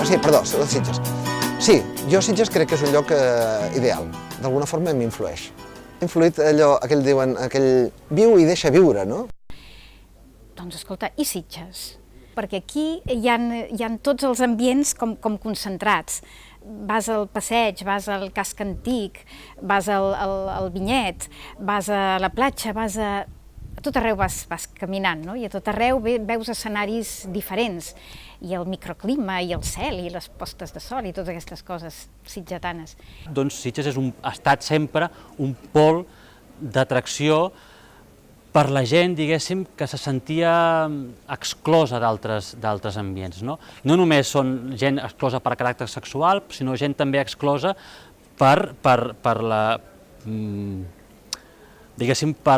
sí, perdó, Sitges. Sí, jo Sitges crec que és un lloc ideal. D'alguna forma m'influeix. Ha influït allò, aquell diuen, aquell viu i deixa viure, no? Doncs escolta, i Sitges? Perquè aquí hi ha tots els ambients com concentrats. Vas al passeig, vas al casc antic, vas al vinyet, vas a la platja, vas a... A tot arreu vas caminant, no? I a tot arreu veus escenaris diferents. I el microclima, i el cel, i les postes de sol, i totes aquestes coses sitgetanes. Doncs Sitges ha estat sempre un pol d'atracció per la gent, diguéssim, que se sentia exclosa d'altres ambients. No només són gent exclosa per caràcter sexual, sinó gent també exclosa per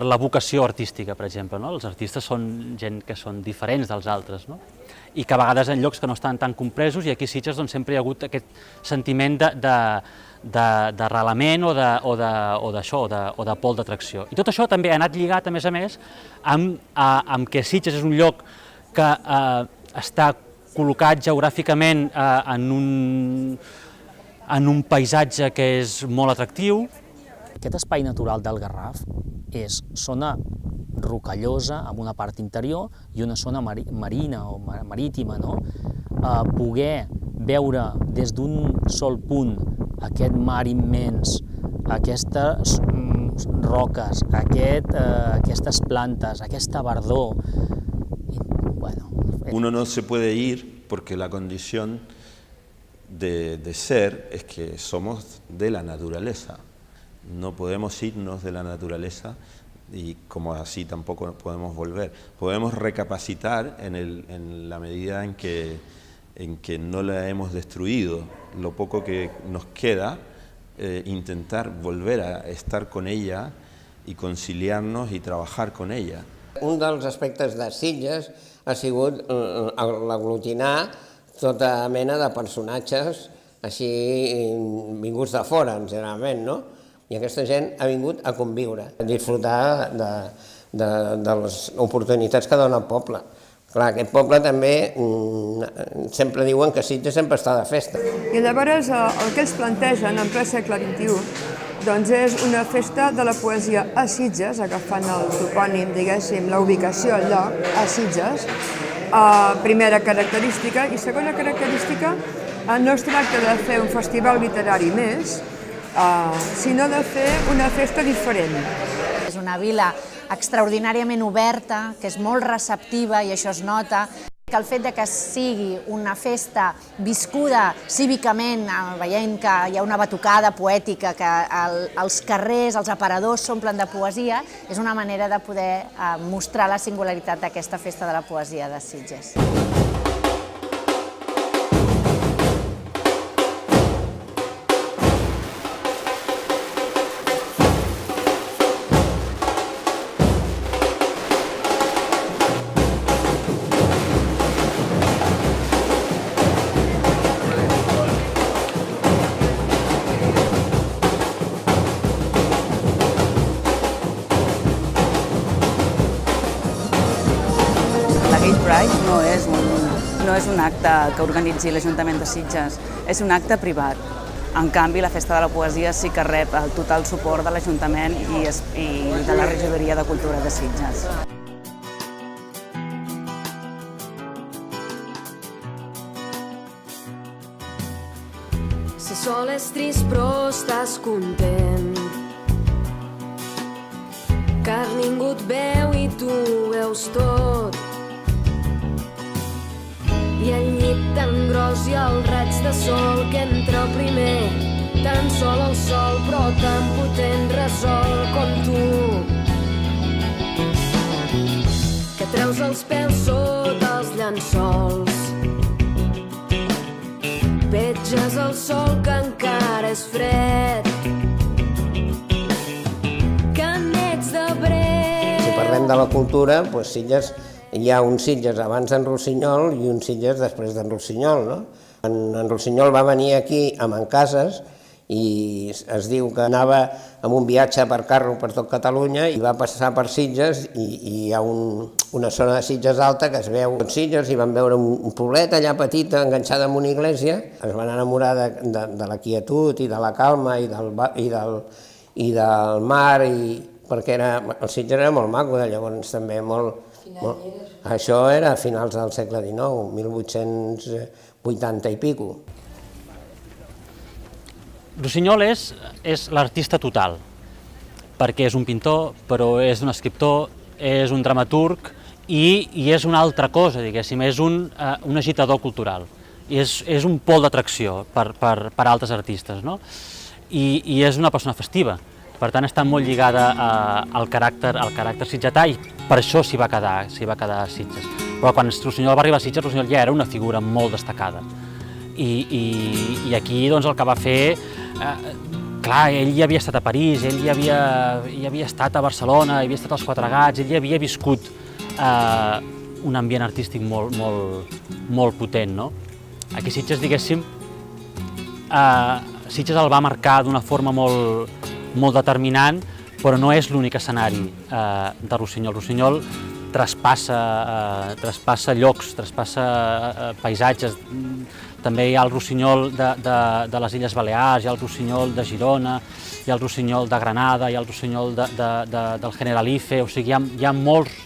la vocació artística, per exemple. Els artistes són gent que són diferents dels altres, i que a vegades en llocs que no estan tan compresos, i aquí a Sitges sempre hi ha hagut aquest sentiment d'arrelament o de pol d'atracció. I tot això també ha anat lligat, a més, amb que Sitges és un lloc que està col·locat geogràficament en un paisatge que és molt atractiu. Aquest espai natural del Garraf és zona rocallosa amb una part interior i una zona marina o marítima, no? Poder veure des d'un sol punt aquest mar immens, aquestes roques, aquestes plantes, aquesta verdor. Bueno, uno no se puede ir porque la condición de ser es que somos de la naturaleza. No podemos irnos de la naturaleza y como así tampoco podemos volver. Podemos recapacitar en la medida en que no la hemos destruido, lo poco que nos queda, intentar volver a estar con ella y conciliarnos y trabajar con ella. Un dels aspectes de Sitges ha sigut l'aglutinar tota mena de personatges així vinguts de fora, generalment, no? I aquesta gent ha vingut a conviure, a disfrutar de les oportunitats que dona el poble. Clar, aquest poble també sempre diuen que Sitges sempre està de festa. I llavors el que ells plantegen en ple segle XXI doncs és una festa de la poesia a Sitges, agafant el topònim, diguéssim, la ubicació al lloc, a Sitges. Primera característica. I segona característica, no es tracta de fer un festival literari més, sinó de fer una festa diferent. És una vila extraordinàriament oberta, que és molt receptiva i això es nota. Que el fet que sigui una festa viscuda cívicament, veient que hi ha una batucada poètica, que els carrers, els aparadors s'omplen de poesia, és una manera de poder mostrar la singularitat d'aquesta festa de la poesia de Sitges. No és un acte que organitzi l'Ajuntament de Sitges, és un acte privat. En canvi, la Festa de la Poesia sí que rep el total suport de l'Ajuntament i de la Regidoria de Cultura de Sitges. Si sol és trist però estàs content, car ningú et veu i tu veus tot. I el llit tan gros i el raig de sol que entra primer, tan sol el sol però tan potent resol com tu, que treus els pèls sota els llençols, petges el sol que encara és fred, que n'ets de bret. Si parlem de la cultura, doncs Sitges, hi ha un Sitges abans d'en Rossinyol i un Sitges després d'en Rossinyol, no? En Rossinyol va venir aquí a Mancases i es diu que anava amb un viatge per carro per tot Catalunya i va passar per Sitges i hi ha una zona de Sitges alta que es veu Sitges i van veure un poblet allà petit enganxat en una església, es van enamorar de la quietud i de la calma i del mar, perquè el Sitges era molt maco, llavors també molt... Això era a finals del segle XIX, 1880 i pico. Rossinyol és l'artista total, perquè és un pintor, però és un escriptor, és un dramaturg i és una altra cosa, diguéssim, és un agitador cultural, i és un pol d'atracció per altres artistes, no? I és una persona festiva, per tant està molt lligada al caràcter sitgetà i per això s'hi va quedar a Sitges. Però quan Rossinyol va arribar a Sitges, Rossinyol ja era una figura molt destacada. I aquí doncs, el que va fer, clar, ell ja havia estat a París, ell ja havia estat a Barcelona, havia estat als Quatre Gats, ell ja havia viscut un ambient artístic molt potent, no? Aquí Sitges, diguéssim, Sitges el va marcar d'una forma molt determinant, però no és l'únic escenari de Rossinyol. Rossinyol traspassa llocs, traspassa paisatges. També hi ha el Rossinyol de les Illes Balears, hi ha el Rossinyol de Girona, hi ha el Rossinyol de Granada, hi ha el Rossinyol del Generalife, o sigui, hi ha molts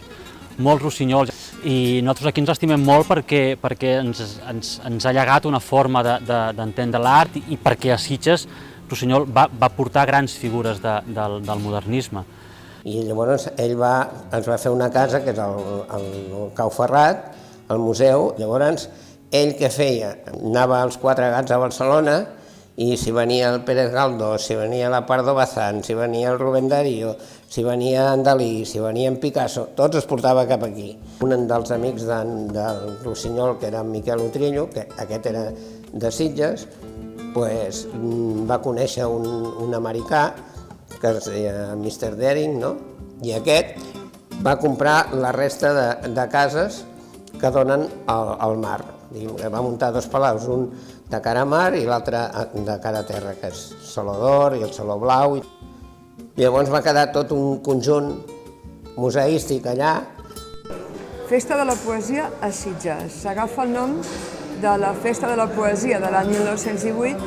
rossinyols. I nosaltres aquí ens estimem molt perquè ens ha llegat una forma d'entendre l'art i perquè a Sitges Rossinyol va portar grans figures del modernisme. I llavors ell ens va fer una casa, que és el Cau Ferrat, el museu. Llavors ell què feia? Anava als Quatre Gats a Barcelona i si venia el Pérez Galdós, si venia la Pardo Bazán, si venia el Rubén Darío, si venia en Dalí, si venia en Picasso, tots es portava cap aquí. Un dels amics del Rossinyol, que era en Miquel Utrillo, que aquest era de Sitges, va conèixer un americà que es deia Mr. Daring, no? I aquest va comprar la resta de cases que donen al mar. Va muntar dos palaus, un de cara a mar i l'altre de cara a terra, que és Saló d'Or i el Saló Blau. Llavors va quedar tot un conjunt museístic allà. Festa de la Poesia a Sitges. S'agafa el nom de la Festa de la Poesia de l'any 1918,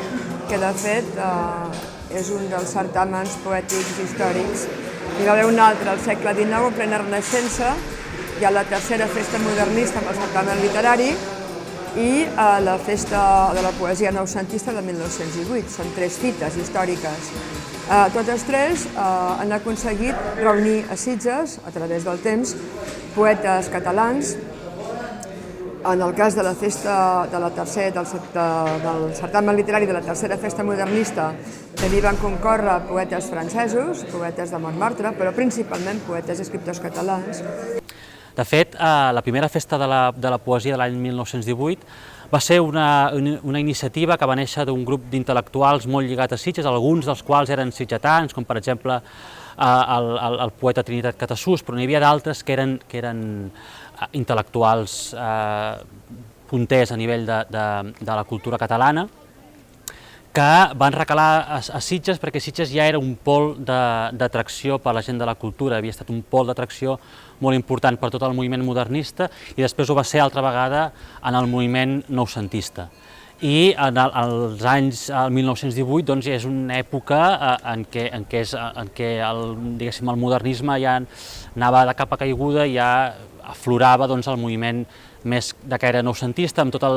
que de fet és un dels certàmens poètics històrics. Hi va haver un altre al segle XIX, en plena Renaixença, hi ha la tercera festa modernista amb el certamen literari i la Festa de la Poesia noucentista de 1918. Són tres fites històriques. Totes tres han aconseguit reunir a Sitges, a través del temps, poetes catalans. En el cas de la festa del certamen literari de la tercera festa modernista, també van concórrer poetes francesos, poetes de Montmartre, però principalment poetes i escriptors catalans. De fet, la primera festa de la poesia de l'any 1918 va ser una iniciativa que va néixer d'un grup d'intel·lectuals molt lligat a Sitges, alguns dels quals eren sitgetans, com per exemple el poeta Trinitat Catassús, però n'hi havia d'altres que eren intel·lectuals punters a nivell de la cultura catalana, que van recalar a Sitges perquè Sitges ja era un pol d'atracció per a la gent de la cultura, havia estat un pol d'atracció molt important per tot el moviment modernista i després ho va ser altra vegada en el moviment noucentista. I als anys 1918 doncs, és una època en què el modernisme ja anava de capa caiguda i ja aflorava doncs, el moviment més de caire noucentista, amb tota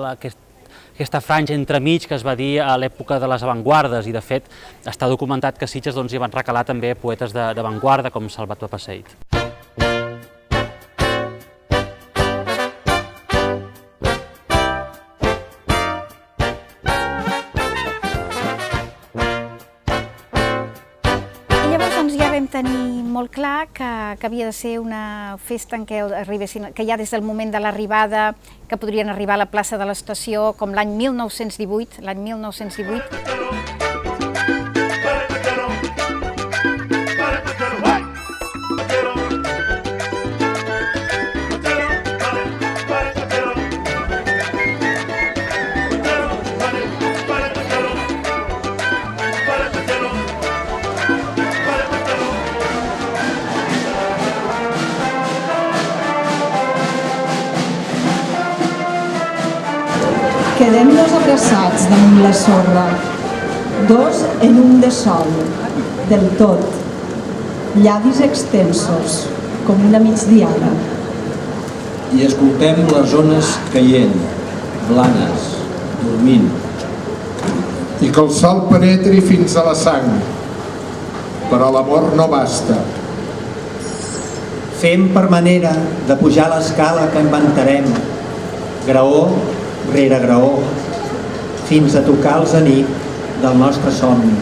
aquesta franja entremig que es va dir a l'època de les avantguardes, i de fet està documentat que a Sitges hi van recalar també poetes d'avantguarda com Salvatore Passeit. Tenir molt clar que havia de ser una festa en què arribessin, que ja des del moment de l'arribada, que podrien arribar a la plaça de l'estació com l'any 1918, Quedem-nos abraçats damunt la sorra, dos en un de sol, del tot, llavis extensos, com una migdiada. I escoltem les ones caient, blanes, dormint. I que el sol penetri fins a la sang, però l'amor no basta. Fem per manera de pujar l'escala que inventarem, graó rere graó, fins a tocar el zenit del nostre somni.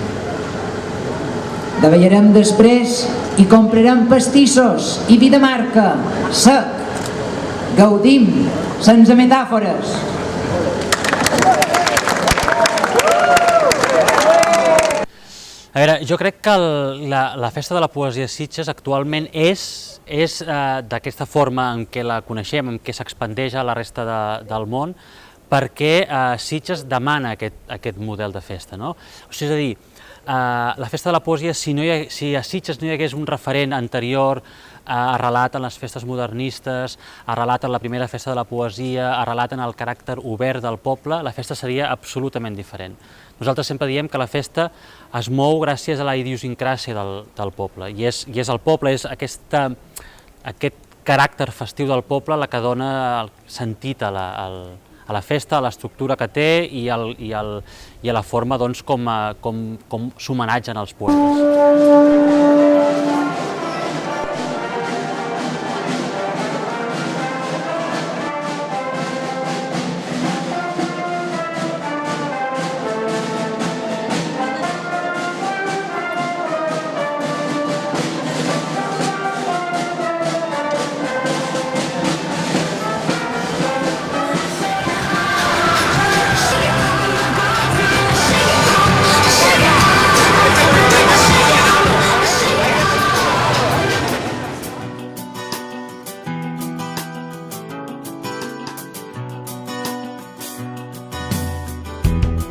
Davallarem després i comprarem pastissos i vi de marca, sec. Gaudim, sense metàfores. A veure, jo crec que la Festa de la Poesia de Sitges actualment és d'aquesta forma en què la coneixem, en què s'expandeix a la resta del món, perquè Sitges demana aquest model de festa, no? És a dir, la Festa de la Poesia, si a Sitges no hi hagués un referent anterior arrelat en les festes modernistes, arrelat en la primera festa de la poesia, arrelat en el caràcter obert del poble, la festa seria absolutament diferent. Nosaltres sempre diem que la festa es mou gràcies a la idiosincràsia del poble, i és el poble, és aquest caràcter festiu del poble la que dona el sentit a la festa, a l'estructura que té i a la forma com s'homenatgen els poetes.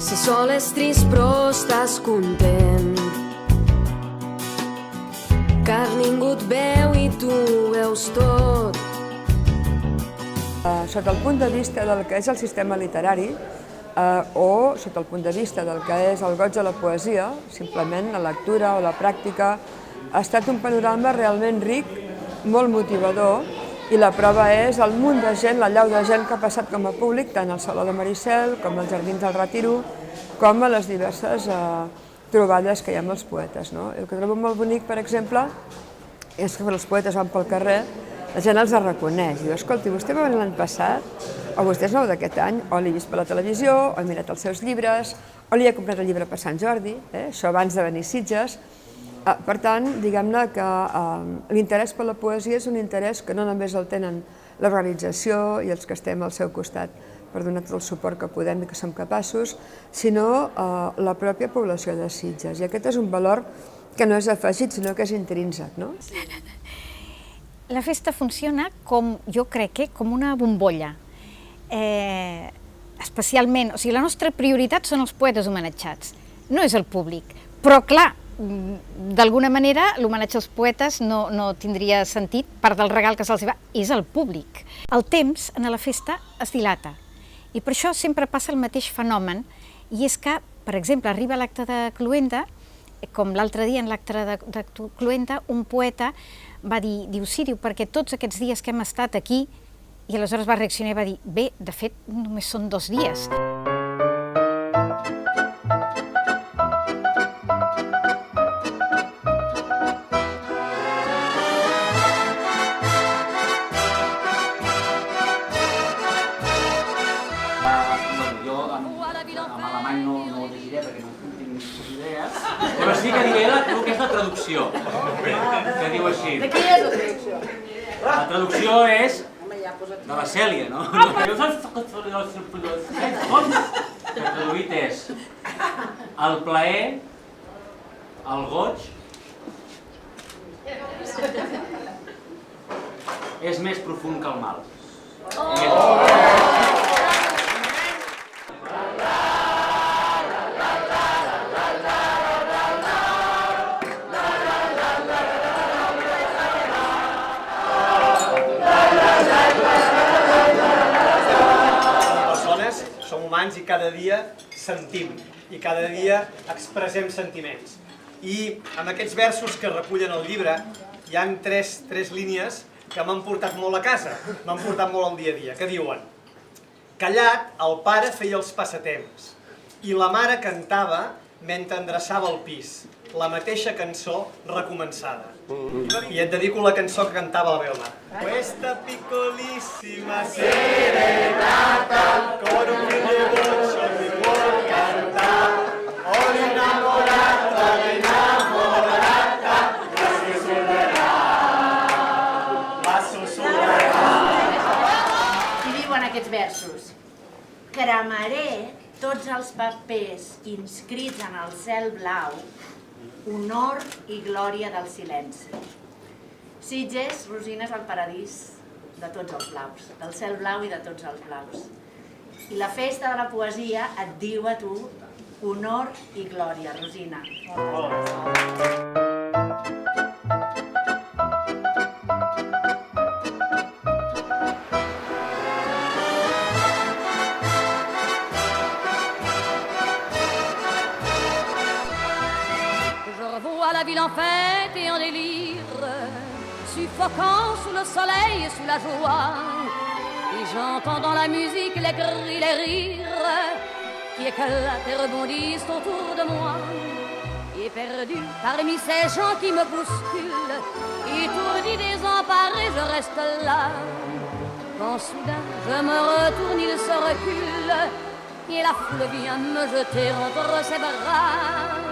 Si sol és trist però estàs content, car ningú et veu i tu veus tot. Sota el punt de vista del que és el sistema literari o sota el punt de vista del que és el goig de la poesia, simplement la lectura o la pràctica, ha estat un panorama realment ric, molt motivador, i la prova és el munt de gent, la llau de gent que ha passat com a públic, tant al Saló de Maricel, com als Jardins del Retiro, com a les diverses trobades que hi ha amb els poetes. El que trobo molt bonic, per exemple, és que quan els poetes van pel carrer, la gent els reconeix. Diu, escolti, vostè va venir l'any passat, o vostè és nou d'aquest any, o l'he vist per la televisió, o he mirat els seus llibres, o li he comprat el llibre per Sant Jordi, això abans de venir a Sitges. Per tant, diguem-ne que l'interès per la poesia és un interès que no només el tenen l'organització i els que estem al seu costat per donar tot el suport que podem i que som capaços, sinó la pròpia població de Sitges. I aquest és un valor que no és afegit, sinó que és intrínsec, no? La festa funciona com, jo crec, com una bombolla. Especialment, o sigui, la nostra prioritat són els poetes homenatjats, no és el públic. Però, clar, d'alguna manera, l'homenatge als poetes no tindria sentit, part del regal que se'ls va, és el públic. El temps en la festa es dilata, i per això sempre passa el mateix fenomen, i és que, per exemple, arriba l'acte de Cluenda, com l'altre dia en l'acte de Cluenda, un poeta va dir, sí, perquè tots aquests dies que hem estat aquí, i aleshores va reaccionar i va dir, bé, de fet, només són 2 dies. Però sí que diré el que és la traducció, que diu així. De qui és la traducció? La traducció és de la Cèlia, no? Que traduït és el plaer, el goig, és més profund que el mal. Som humans i cada dia sentim i cada dia expressem sentiments. I amb aquests versos que recullen el llibre hi ha tres línies que m'han portat molt a casa, m'han portat molt al dia a dia, que diuen: callat, el pare feia els passatemps i la mare cantava mentre endreçava el pis, la mateixa cançó recomençada. I et dedico la cançó que cantava la meva mare. Questa piccolissima serenata con un mille voce mi vuol cantar. Oh l'innamorata, la sussurrarà. I diuen aquests versos: cremaré tots els papers inscrits en el cel blau, honor i glòria del silenci. Sitges, Rosina, és el paradís de tots els blaus, del cel blau i de tots els blaus. I la festa de la poesia et diu a tu honor i glòria, Rosina. La ville en fête et en délire, suffocant sous le soleil et sous la joie. Et j'entends dans la musique les cris, les rires qui éclatent et rebondissent autour de moi. Et perdu parmi ces gens qui me bousculent, étourdi, désemparé, je reste là. Quand soudain je me retourne, il se recule et la foule vient me jeter entre ses bras.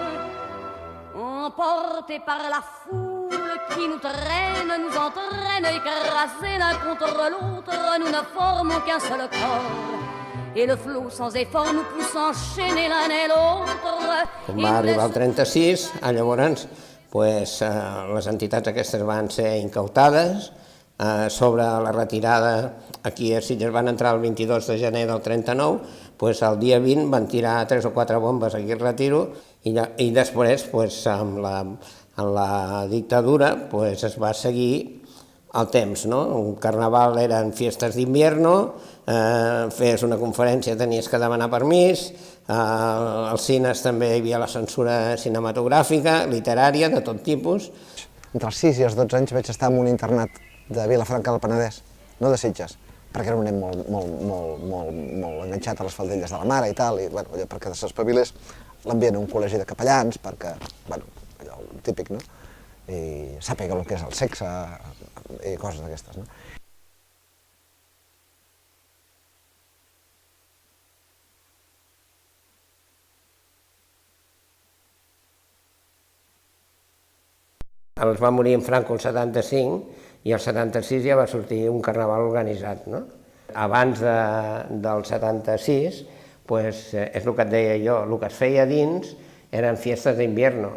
Emportés par la foule qui nous traîne, nous entraîne, écrasés l'un contre l'autre, nous ne formons qu'un seul corps. Et le flot sans effort nous pousse enchaîner l'un et l'autre. Quan va arribar el 36, llavors les entitats aquestes van ser incautades. Sobre la retirada, aquí a Sitges van entrar el 22 de gener del 39, el dia 20 van tirar 3 o 4 bombes aquí al Retiro i després, amb la dictadura, es va seguir el temps. Un carnaval eren fiestes d'invierno, feies una conferència, tenies que demanar permís, als cines també hi havia la censura cinematogràfica, literària, de tot tipus. Entre els 6 i els 12 anys vaig estar en un internat de Vilafranca del Penedès, no de Sitges, perquè era un nen molt enganxat a les faldilles de la mare i tal, i perquè s'espavilés l'envien a un col·legi de capellans, perquè, allò típic, no? I sàpiga el que és el sexe i coses d'aquestes, no? Els va morir en Franco el 75 i el 76 ja va sortir un carnaval organitzat, no? Abans del 76, és el que et deia jo, el que es feia dins eren fiestes d'invierno,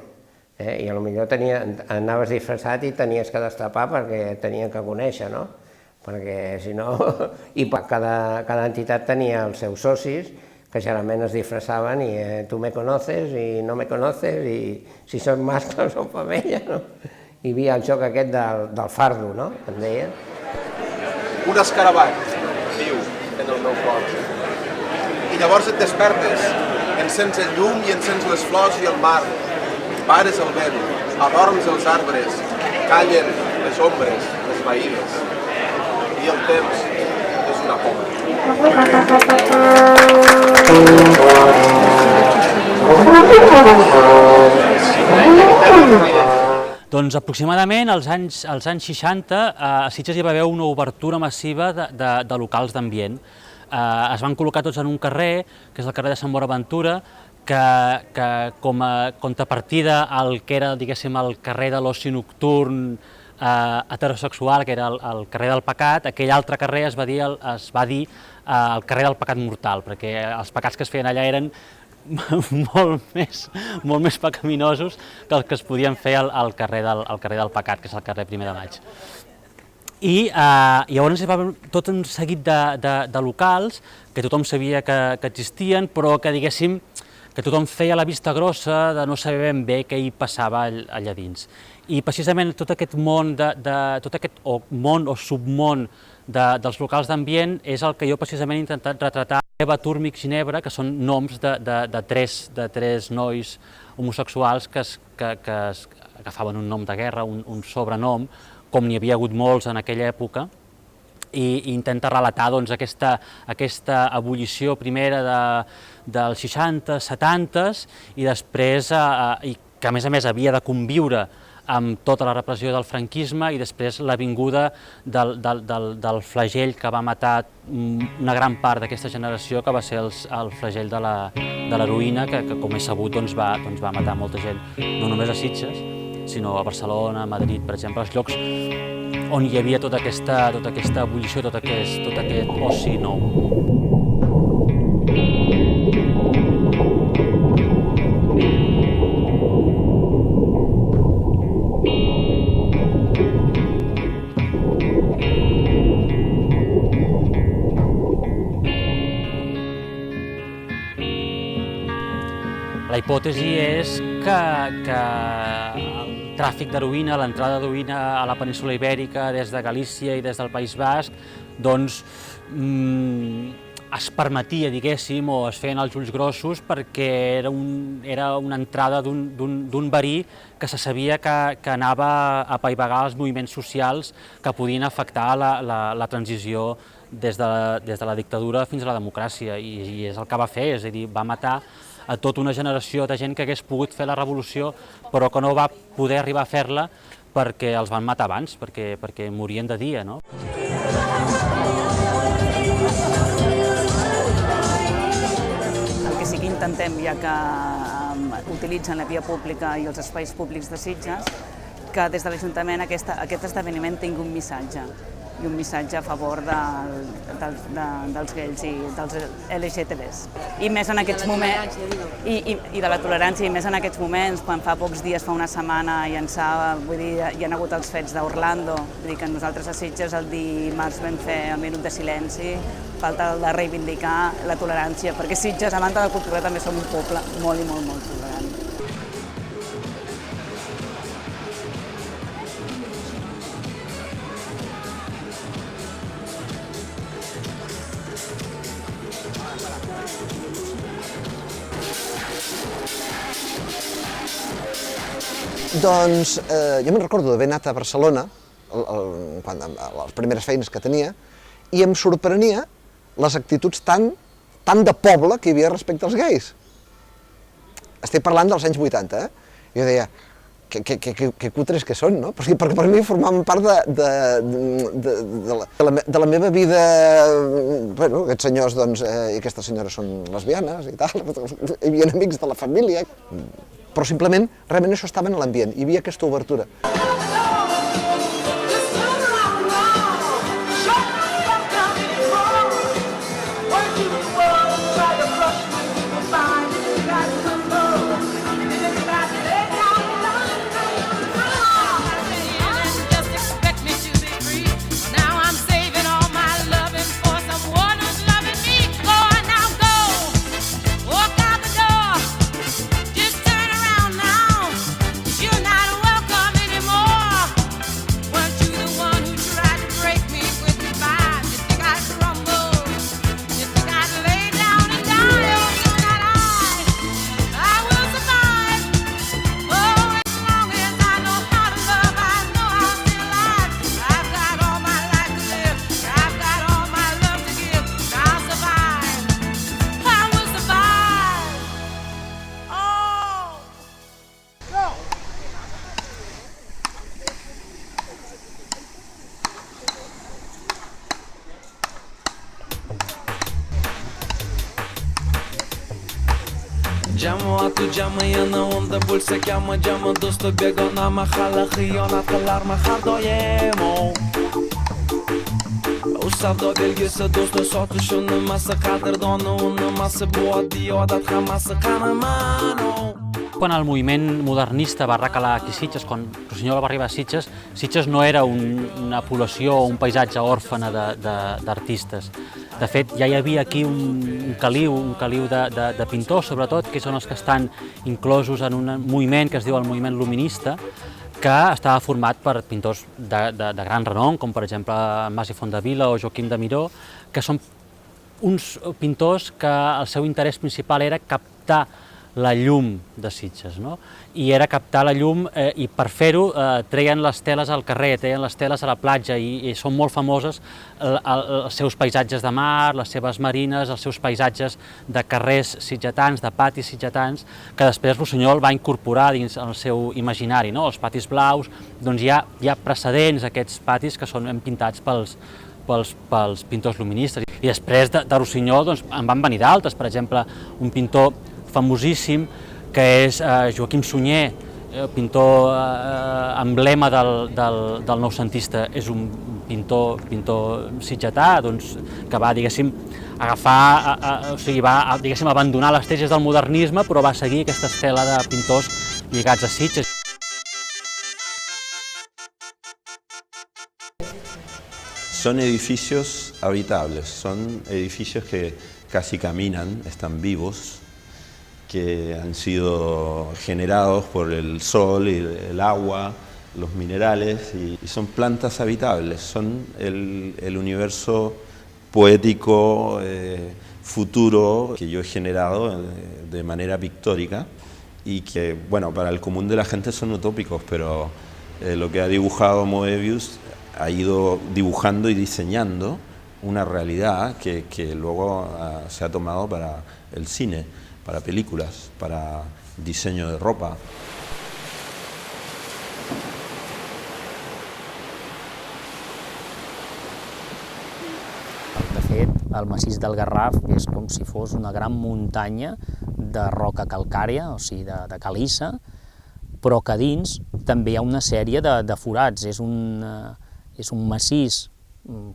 i potser anaves disfressat i tenies que destapar perquè tenien que conèixer, no? Perquè si no... I cada entitat tenia els seus socis, que generalment es disfressaven i tu me conoces i no me conoces i si són mascles o femella, no? Hi havia el joc aquest del fardo, no?, que em deia. Un escarabat viu en el meu cor. I llavors et despertes, encens el llum i encens les flors i el mar, pares el vent, adorms els arbres, callen les ombres, les veïnes, i el temps és una poma. Doncs aproximadament als anys 60 a Sitges hi va haver una obertura massiva de locals d'ambient. Es van col·locar tots en un carrer, que és el carrer de Sant Bonaventura, que com a contrapartida al que era, diguéssim, el carrer de l'oci nocturn heterosexual, que era el carrer del pecat, aquell altre carrer es va dir el carrer del pecat mortal, perquè els pecats que es feien allà eren molt més pecaminosos que els que es podien fer al carrer del pecat, que és el carrer 1 de Maig. I llavors hi va haver tot un seguit de locals que tothom sabia que existien, però que, diguéssim, que tothom feia la vista grossa de no saber ben bé què hi passava allà dins. I precisament tot aquest món, món o submón dels locals d'ambient és el que jo precisament he intentat retratar. Eva Turmich Ginebra, que són noms de tres nois homosexuals que agafaven un nom de guerra, un sobrenom, com n'hi havia hagut molts en aquella època, i intenta relatar aquesta ebullició primera dels 60s, 70s, i després, que a més havia de conviure amb tota la repressió del franquisme, i després la vinguda del flagell que va matar una gran part d'aquesta generació, que va ser el flagell de l'heroïna, que com és sabut va matar molta gent, no només a Sitges, sinó a Barcelona, a Madrid, per exemple, els llocs on hi havia tota aquesta ebullició, tot aquest oci nou. La hipòtesi és que el tràfic d'heroïna, l'entrada d'heroïna a la península Ibèrica des de Galícia i des del País Basc, doncs es permetia, diguéssim, o es feien els ulls grossos perquè era una entrada d'un verí que se sabia que anava a apaivagar els moviments socials que podien afectar la transició des de la dictadura fins a la democràcia, i és el que va fer, és a dir, va matar a tota una generació de gent que hagués pogut fer la revolució, però que no va poder arribar a fer-la perquè els van matar abans, perquè morien de dia, no? El que sí que intentem, ja que utilitzen la via pública i els espais públics de Sitges, que des de l'Ajuntament aquest esdeveniment tingui un missatge, i un missatge a favor dels gais i dels LGTBs. I més en aquests moments, i de la tolerància, i més en aquests moments, quan fa pocs dies, fa una setmana, hi han hagut els fets d'Orlando, vull dir que nosaltres a Sitges el dimarts vam fer el minut de silenci, falta de reivindicar la tolerància, perquè Sitges, a banda de la cultura, també som un poble molt i molt, molt tolerant. Doncs jo me'n recordo d'haver anat a Barcelona, les primeres feines que tenia, i em sorprenia les actituds tan de poble que hi havia respecte als gais. Estic parlant dels anys 80, eh? Jo deia, que cutres que són, no? Perquè per mi formaven part de la meva vida. Bueno, aquests senyors i aquestes senyores són lesbianes i tal, hi havia amics de la família, però simplement, realment això estava en l'ambient, hi havia aquesta obertura. Geamă atu geamă e na onda bul se cheamă geamă dosto bego na mahala khiyona kılar mahar doyemo Usavdo belgisi dosto sotu şunu masa qadrdoni uni masa bu oddiy odat hammasi qanamano. Quan el moviment modernista va recalar aquí a Sitges, quan Rossinyol va arribar a Sitges, Sitges no era una població o un paisatge òrfana d'artistes. De fet, ja hi havia aquí un caliu de pintors, sobretot, que són els que estan inclosos en un moviment que es diu el moviment luminista, que estava format per pintors de gran renom, com per exemple Mas i Fondevila o Joaquim de Miró, que són uns pintors que el seu interès principal era captar la llum de Sitges, no? I era captar la llum i per fer-ho treien les teles al carrer, treien les teles a la platja i són molt famoses els seus paisatges de mar, les seves marines, els seus paisatges de carrers sitgetans, de patis sitgetans, que després Rossinyol va incorporar dins el seu imaginari, no? Els patis blaus, doncs hi ha precedents aquests patis que són pintats pels pintors luministes. I després de Rossinyol en van venir d'altres, per exemple, un pintor famosíssim que és Joaquim Sunyer, pintor emblema del noucentista, és un pintor sitgetà que va, diguéssim, va abandonar les tesis del modernisme, però va seguir aquesta estela de pintors lligats a Sitges. Son edificios habitables, son edificios que casi caminan, están vivos, que han sido generados por el sol y el agua, los minerales, y son plantas habitables, son el universo poético futuro que yo he generado de manera pictórica y que, bueno, para el común de la gente son utópicos, pero lo que ha dibujado Moebius ha ido dibujando y diseñando una realidad que luego se ha tomado para el cine, para películas, para diseño de ropa. De fet, el massís del Garraf és com si fos una gran muntanya de roca calcària, o sigui, de caliça, però que dins també hi ha una sèrie de forats. És un massís,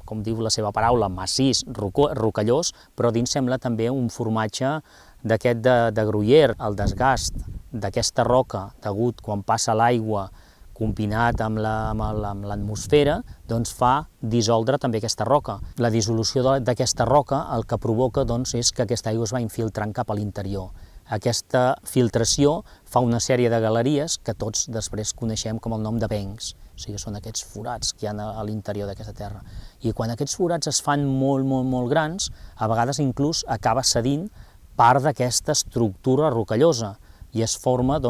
com diu la seva paraula, massís, rocallós, però dins sembla també un formatge d'aquest de Gruyère. El desgast d'aquesta roca, degut quan passa l'aigua combinat amb l'atmosfera, doncs fa dissoldre també aquesta roca. La dissolució d'aquesta roca el que provoca és que aquesta aigua es va infiltrant cap a l'interior. Aquesta filtració fa una sèrie de galeries que tots després coneixem com el nom de bancs, o sigui, són aquests forats que hi ha a l'interior d'aquesta terra. I quan aquests forats es fan molt grans, a vegades inclús acaba cedint part d'aquesta estructura rocallosa i es forma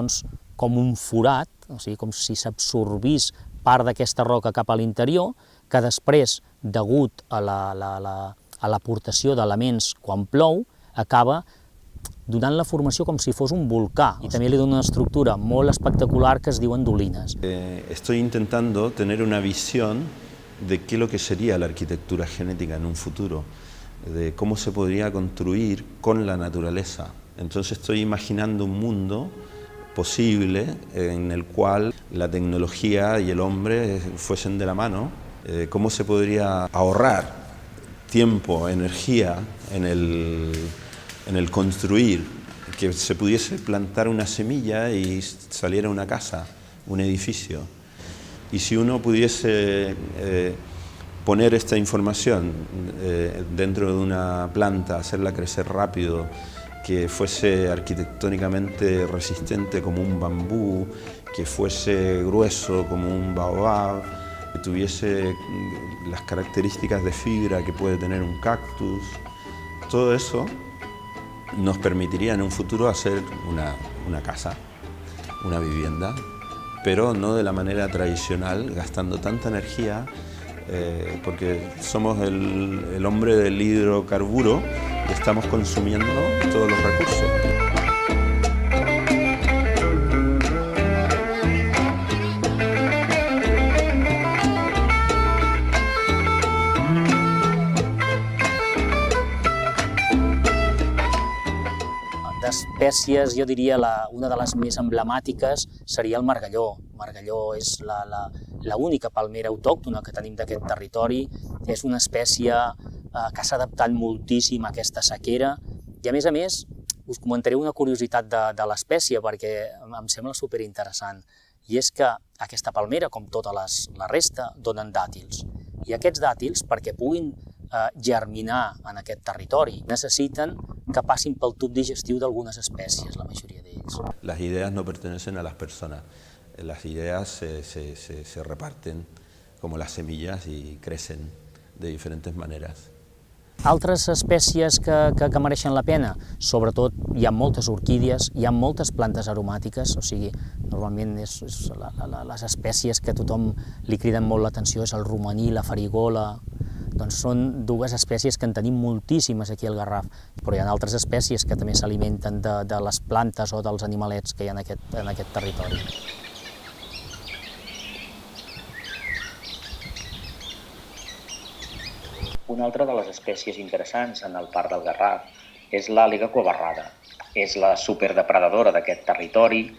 com un forat, o sigui, com si s'absorbís part d'aquesta roca cap a l'interior, que després, degut a l'aportació d'elements quan plou, acaba donant la formació com si fos un volcà, i també li dona una estructura molt espectacular que es diuen dolines. Estoy intentando tener una visión de qué es lo que sería la arquitectura genética en un futuro, de cómo se podría construir con la naturaleza. Entonces estoy imaginando un mundo posible en el cual la tecnología y el hombre fuesen de la mano, cómo se podría ahorrar tiempo, energía en el construir, que se pudiese plantar una semilla y saliera una casa, un edificio. Y si uno pudiese poner esta información dentro de una planta, hacerla crecer rápido, que fuese arquitectónicamente resistente como un bambú, que fuese grueso como un baobab, que tuviese las características de fibra que puede tener un cactus, todo eso nos permitiría en un futuro hacer una casa, una vivienda, pero no de la manera tradicional, gastando tanta energía, porque somos el hombre del hidrocarburo y estamos consumiendo todos los recursos. D'espècies, jo diria, una de les més emblemàtiques seria el margalló. El margalló és l'única palmera autòctona que tenim d'aquest territori. És una espècie que s'ha adaptat moltíssim a aquesta sequera. I a més, us comentaré una curiositat de l'espècie perquè em sembla superinteressant. I és que aquesta palmera, com tota la resta, donen dàtils. I aquests dàtils, perquè puguin germinar en aquest territori, necessiten que passin pel tub digestiu d'algunes espècies, la majoria d'ells. Las ideas no pertenecen a las personas, las ideas se reparten como las semillas y crecen de diferentes maneras. Altres espècies que mereixen la pena, sobretot hi ha moltes orquídies, hi ha moltes plantes aromàtiques, o sigui, normalment les espècies que a tothom li criden molt l'atenció és el romaní, la farigola, doncs són dues espècies que en tenim moltíssimes aquí al Garraf, però hi ha altres espècies que també s'alimenten de les plantes o dels animalets que hi ha en aquest territori. Una altra de les espècies interessants en el Parc del Garraf és l'àliga covarrada. És la superdepredadora d'aquest territori,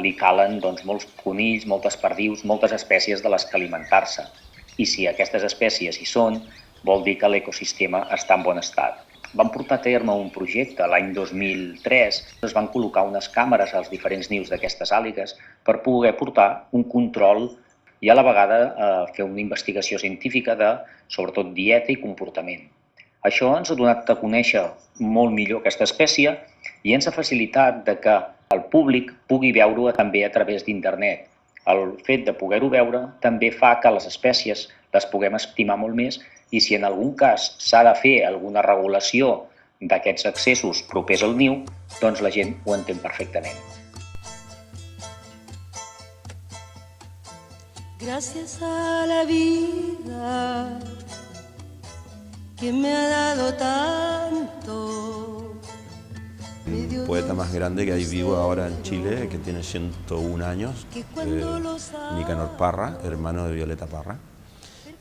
li calen molts conills, moltes perdius, moltes espècies de les que alimentar-se. I si aquestes espècies hi són, vol dir que l'ecosistema està en bon estat. Van portar a terme un projecte l'any 2003, es van col·locar unes càmeres als diferents nius d'aquestes àligues per poder portar un control i a la vegada fer una investigació científica de, sobretot, dieta i comportament. Això ens ha donat a conèixer molt millor aquesta espècie i ens ha facilitat que el públic pugui veure-ho també a través d'internet. El fet de poder-ho veure també fa que les espècies les puguem estimar molt més i si en algun cas s'ha de fer alguna regulació d'aquests accessos propers al niu, doncs la gent ho entén perfectament. Gracias a la vida que me ha dado tanto. El poeta más grande que hay vivo ahora en Chile, que tiene 101 años, Nicanor Parra, hermano de Violeta Parra.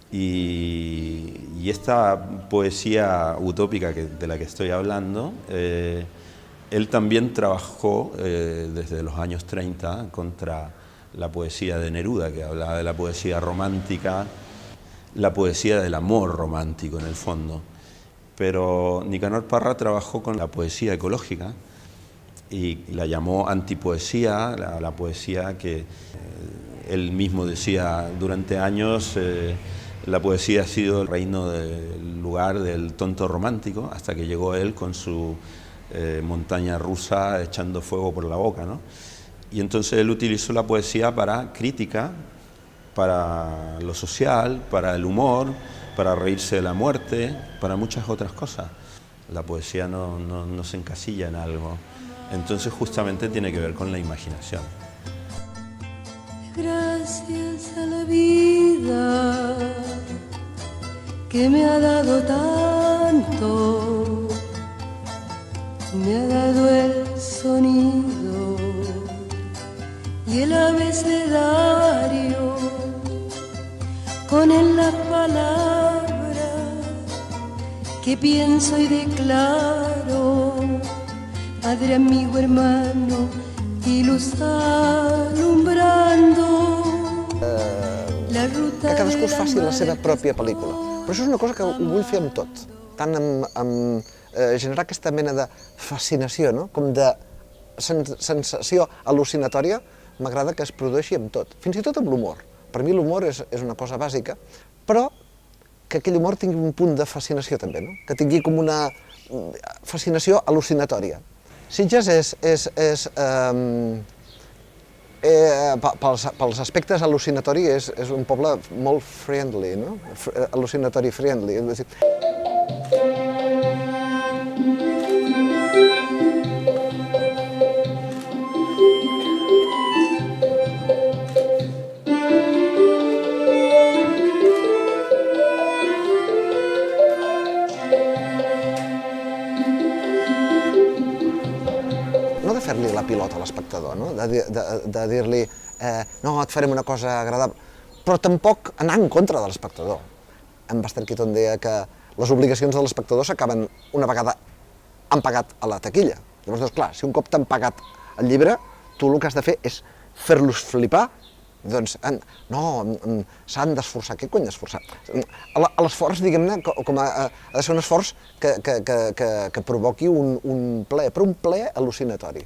Y esta poesía utópica de la que estoy hablando, él también trabajó desde los años 30 contra la poesía de Neruda, que hablaba de la poesía romántica, la poesía del amor romántico en el fondo. Pero Nicanor Parra trabajó con la poesía ecológica y la llamó antipoesía, la poesía que él mismo decía durante años la poesía ha sido el reino del lugar del tonto romántico, hasta que llegó él con su montaña rusa echando fuego por la boca, ¿no? Y entonces él utilizó la poesía para crítica, para lo social, para el humor, para reírse de la muerte, para muchas otras cosas. La poesía no se encasilla en algo, entonces justamente tiene que ver con la imaginación. Gracias a la vida que me ha dado tanto, me ha dado el sonido y el abecedario, con él las palabras que pienso y declaro, padre, amigo, hermano y luz alumbrando la ruta. Que cadascú es faci la seva pròpia pel·lícula. Però això és una cosa que ho vull fer amb tot, tant amb generar aquesta mena de fascinació, no? Com de sensació al·lucinatòria. M'agrada que es produeixi amb tot, fins i tot amb l'humor. Per mi l'humor és una cosa bàsica, però que aquell humor tingui un punt de fascinació també, no? Que tingui com una fascinació al·lucinatòria. Sitges pels aspectes al·lucinatori és un poble molt friendly, no? Al·lucinatori friendly. Fer-li la pilota a l'espectador, no? De dir-li no, et farem una cosa agradable, però tampoc anar en contra de l'espectador. En Buster Keaton deia que les obligacions de l'espectador s'acaben una vegada han pagat a la taquilla. Llavors, clar, si un cop t'han pagat el llibre, tu el que has de fer és fer-los flipar. Doncs, no, s'han d'esforçar. Què cony d'esforçar? L'esforç, diguem-ne, ha de ser un esforç que provoqui un plaer, però un plaer al·lucinatori.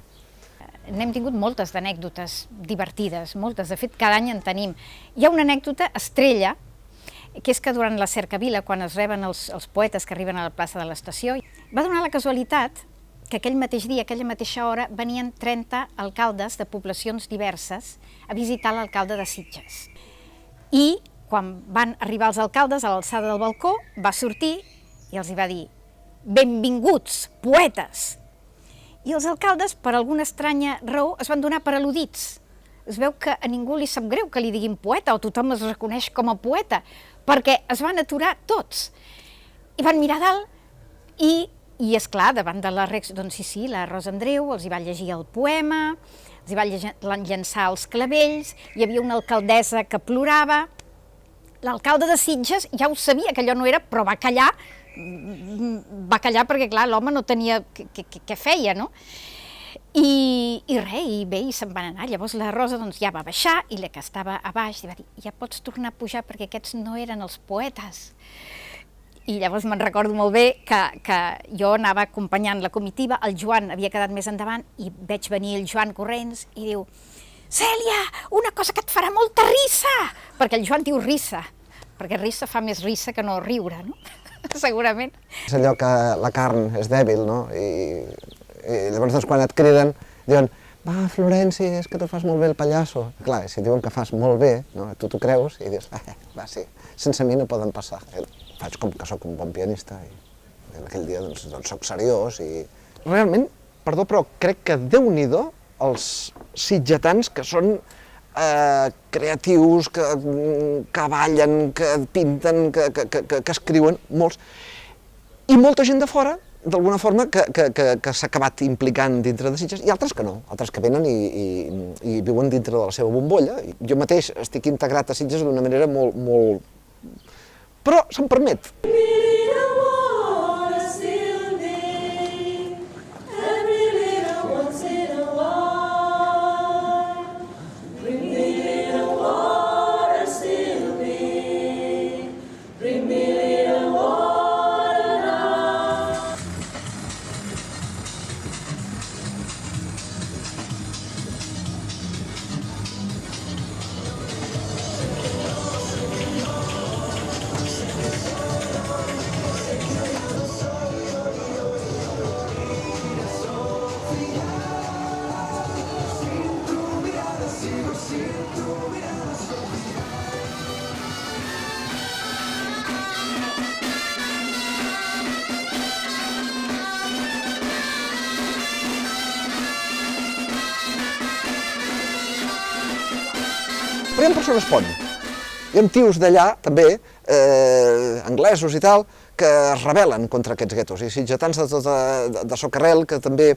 N'hem tingut moltes d'anècdotes divertides, moltes. De fet, cada any en tenim. Hi ha una anècdota estrella, que és que durant la cercavila, quan es reben els poetes que arriben a la plaça de l'estació, va donar la casualitat que aquell mateix dia, aquella mateixa hora, venien 30 alcaldes de poblacions diverses a visitar l'alcalde de Sitges. I quan van arribar els alcaldes a l'alçada del balcó, va sortir i els hi va dir: benvinguts, poetes! I els alcaldes, per alguna estranya raó, es van donar per al·ludits. Es veu que a ningú li sap greu que li diguin poeta, o tothom es reconeix com a poeta, perquè es van aturar tots. I van mirar dalt i esclar, davant de la reacció, doncs sí, la Rosa Andreu els hi va llegir el poema, els hi va llançar els clavells, hi havia una alcaldessa que plorava. L'alcalde de Sitges ja ho sabia que allò no era, però va callar perquè, clar, l'home no tenia què feia, no? I se'n van anar. Llavors la Rosa ja va baixar i la que estava a baix li va dir: ja pots tornar a pujar perquè aquests no eren els poetes. I llavors me'n recordo molt bé que jo anava acompanyant la comitiva, el Joan havia quedat més endavant i veig venir el Joan corrents i diu: Cèlia, una cosa que et farà molta risa! Perquè el Joan diu risa, perquè risa fa més risa que no riure, no? Segurament. És allò que la carn és dèbil, no? I llavors quan et criden, diuen: va, Florenci, és que tu fas molt bé el pallasso. Clar, si diuen que fas molt bé, tu t'ho creus i dius: va, sí, sense mi no poden passar. Faig com que sóc un bon pianista i aquell dia doncs sóc seriós i... Realment, perdó, però crec que Déu-n'hi-do els sitgetans que són creatius, que ballen, que pinten, que escriuen, molts, i molta gent de fora, d'alguna forma, que s'ha acabat implicant dintre de Sitges, i altres que no, altres que venen i viuen dintre de la seva bombolla. Jo mateix estic integrat a Sitges d'una manera molt... Però se'm permet. Però hi ha persones pont. Hi ha tios d'allà, també, anglesos i tal, que es rebel·len contra aquests guetos, i sitgetans de socarrel que també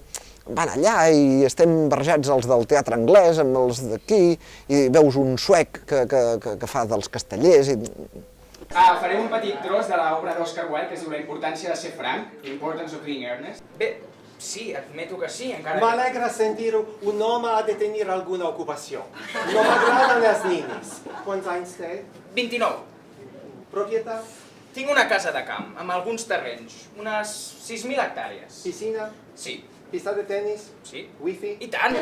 van allà i estem barrejats els del teatre anglès amb els d'aquí, i veus un suec que fa dels castellers. Farem un petit tros de l'obra d'Oscar Wilde, que es diu La importància de ser franc, The Importance of Being Earnest. Bé, sí, admeto que sí, encara que... M'alegra sentir un home ha de tenir alguna ocupació. No m'agraden les ninis. Quants anys té? 29. Propietat? Tinc una casa de camp, amb alguns terrenys, unes 6.000 hectàrees. Piscina? Sí. Pista de tenis? Sí. Wifi? I tant!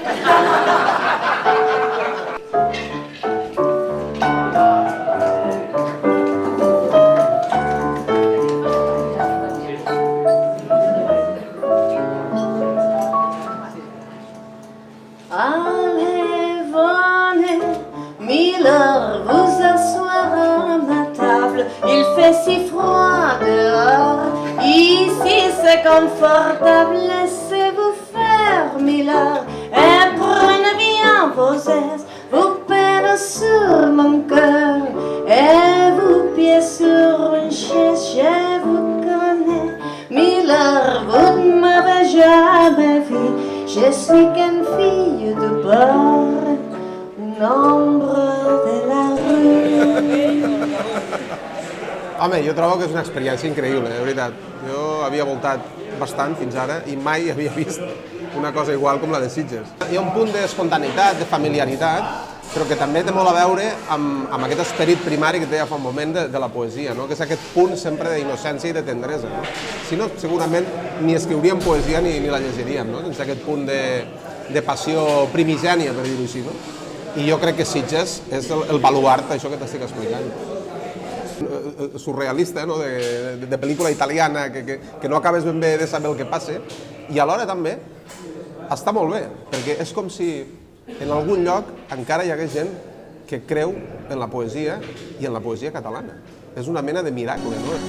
Allez, venez, Miller, vous asseoir à ma table. Il fait si froid dehors, ici c'est confortable. Laissez-vous faire, Miller, et prenez bien vos aises, vos peines sur mon cœur, et vos pieds sur une chaise, je vous connais. Miller, vous ne m'avez jamais vu. Je suis qu'une fille de bord, une ombre de la rue. Home, jo trobo que és una experiència increïble, de veritat. Jo havia voltat bastant fins ara i mai havia vist una cosa igual com la de Sitges. Hi ha un punt d'espontaneïtat, de familiaritat, però que també té molt a veure amb aquest esperit primari que deia fa un moment de la poesia, que és aquest punt sempre d'innocència i de tendresa. Si no, segurament ni escriuríem poesia ni la llegiríem, sense aquest punt de passió primigènia, per dir-ho així. I jo crec que Sitges és el baluart d'això que t'estic explicant. surrealista, no? de pel·lícula italiana, que no acabes ben bé de saber el que passa, i alhora també està molt bé, perquè és com si en algun lloc encara hi hagués gent que creu en la poesia i en la poesia catalana. És una mena de miracle, no?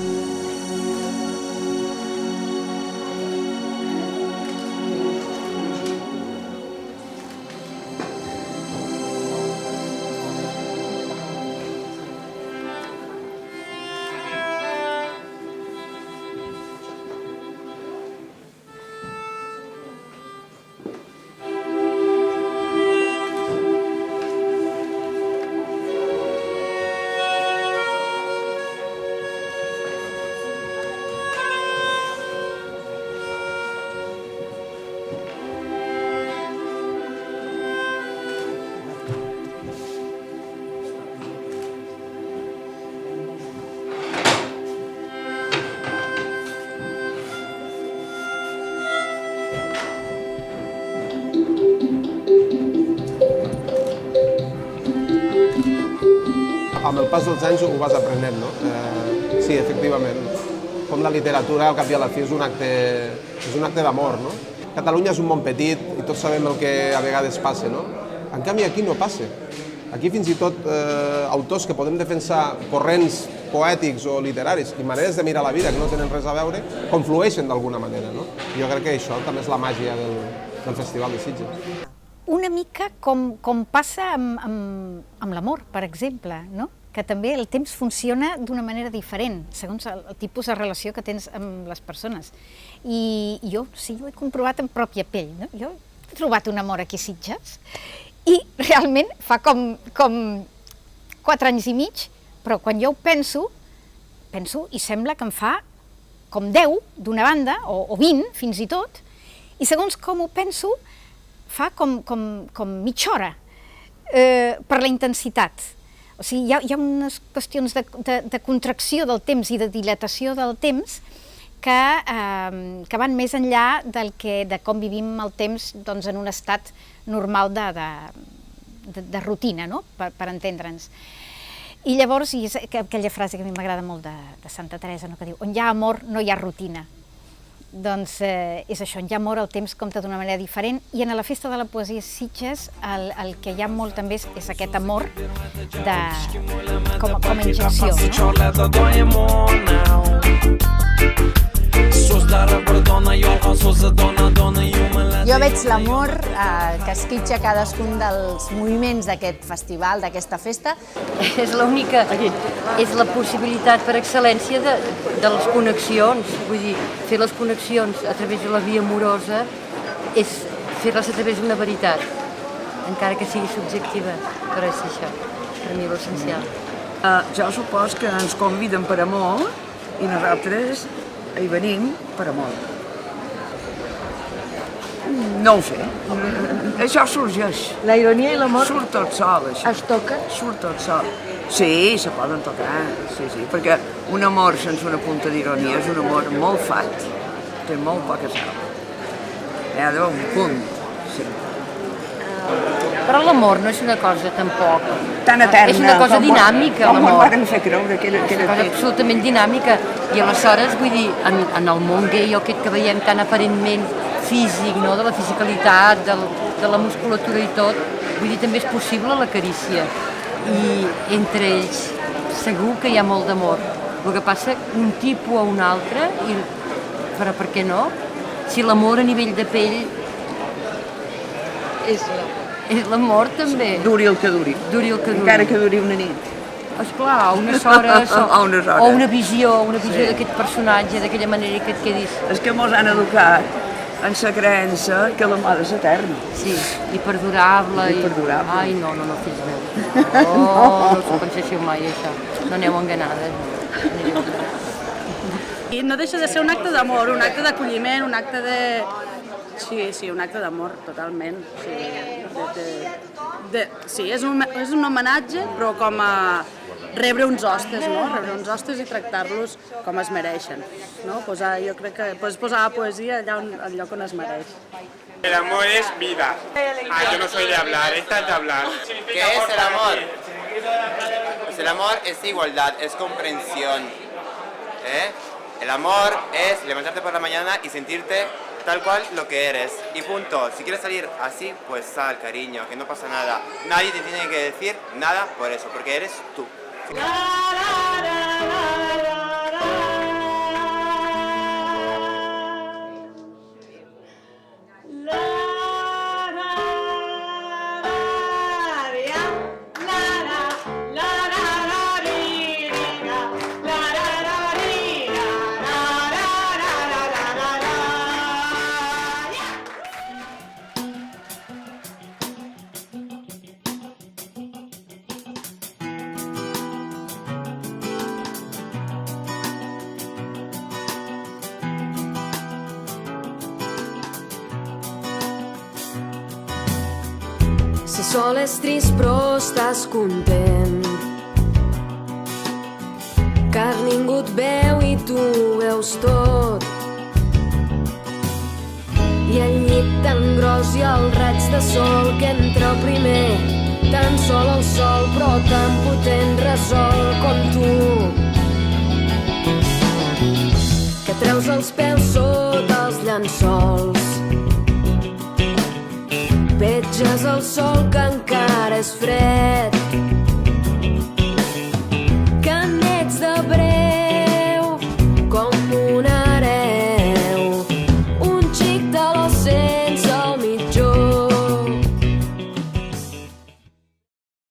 Amb el pas dels anys ho vas aprenent, no? Sí, efectivament. Com la literatura, al cap i a la fi, és un acte d'amor, no? Catalunya és un món petit i tots sabem el que a vegades passa, no? En canvi, aquí no passa. Aquí fins i tot autors que podem defensar corrents poètics o literaris i maneres de mirar la vida que no tenen res a veure, conflueixen d'alguna manera, no? Jo crec que això també és la màgia del Festival de Sitges. Una mica com passa amb l'amor, per exemple, no? Que també el temps funciona d'una manera diferent, segons el tipus de relació que tens amb les persones. I jo, sí, ho he comprovat en pròpia pell, no? Jo he trobat un amor aquí a Sitges i realment fa com 4 anys i mig, però quan jo ho penso i sembla que em fa com 10 d'una banda, o 20 fins i tot, i segons com ho penso fa com mitja hora per la intensitat. O sigui, hi ha unes qüestions de contracció del temps i de dilatació del temps que van més enllà de com vivim el temps en un estat normal de rutina, no? Per entendre'ns. I llavors, i és aquella frase que a mi m'agrada molt de Santa Teresa, que diu, on hi ha amor no hi ha rutina. Doncs és això, hi ha amor, el temps compta d'una manera diferent, i en la Festa de la Poesia Sitges el que hi ha molt també és aquest amor com a injecció. Jo veig l'amor que esquitxa cadascun dels moviments d'aquest festival, d'aquesta festa. És l'única, és la possibilitat per excel·lència de les connexions. Vull dir, fer les connexions a través de la via amorosa és fer-les a través d'una veritat, encara que sigui subjectiva, però és això, per mi l'essencial. Jo supos que ens conviden per amor i nosaltres hi venim per amor. No ho sé, això sorgeix. La ironia i l'amor surt tot sol, això. Es toquen? Surt tot sol. Sí, se poden tocar, sí, perquè un amor sense una punta d'ironia és un amor molt fat, té molt poca sal. Hi ha d'haver un punt, sí. Però l'amor no és una cosa tampoc... Tan eterna. És una cosa dinàmica, l'amor. Com ens varen fer creure que era... És una cosa absolutament dinàmica. I aleshores, vull dir, en el món gay o aquest que veiem tan aparentment físic, no? De la fisicalitat, de la musculatura i tot, vull dir, també és possible la carícia. I entre ells segur que hi ha molt d'amor. El que passa, un tipus o un altre, però per què no? Si l'amor a nivell de pell és l'amor també. Duri el que duri. Duri el que duri. Encara que duri una nit. Esclar, unes hores o una visió d'aquest personatge, d'aquella manera que et quedis... És que mos han educat en la creença que l'amor és etern. Sí, i perdurable. I perdurable. Ai, no, fills meus. No s'ho penséssiu mai, això. No aneu enganades. I no deixa de ser un acte d'amor, un acte d'acolliment, un acte de... Sí, un acte d'amor, totalment. Sí, és un homenatge, però com a rebre uns hostes, no? Rebre uns hostes i tractar-los com es mereixen, no? Jo crec que posar la poesia allà al lloc on es mereix. El amor es vida. Yo no soy de hablar, esta es de hablar. ¿Qué es el amor? Pues el amor es igualdad, es comprensión. El amor es levantarte por la mañana y sentirte tal cual lo que eres. Y punto. Si quieres salir así, pues sal, cariño, que no pasa nada. Nadie te tiene que decir nada por eso, porque eres tú. Si sol és trist però estàs content, car ningú et veu i tu veus tot. I el llit tan gros i el raig de sol que entra primer, tan sol el sol però tan potent resol com tu, que treus els pèls sota els llençols, petges el sol que encara és fred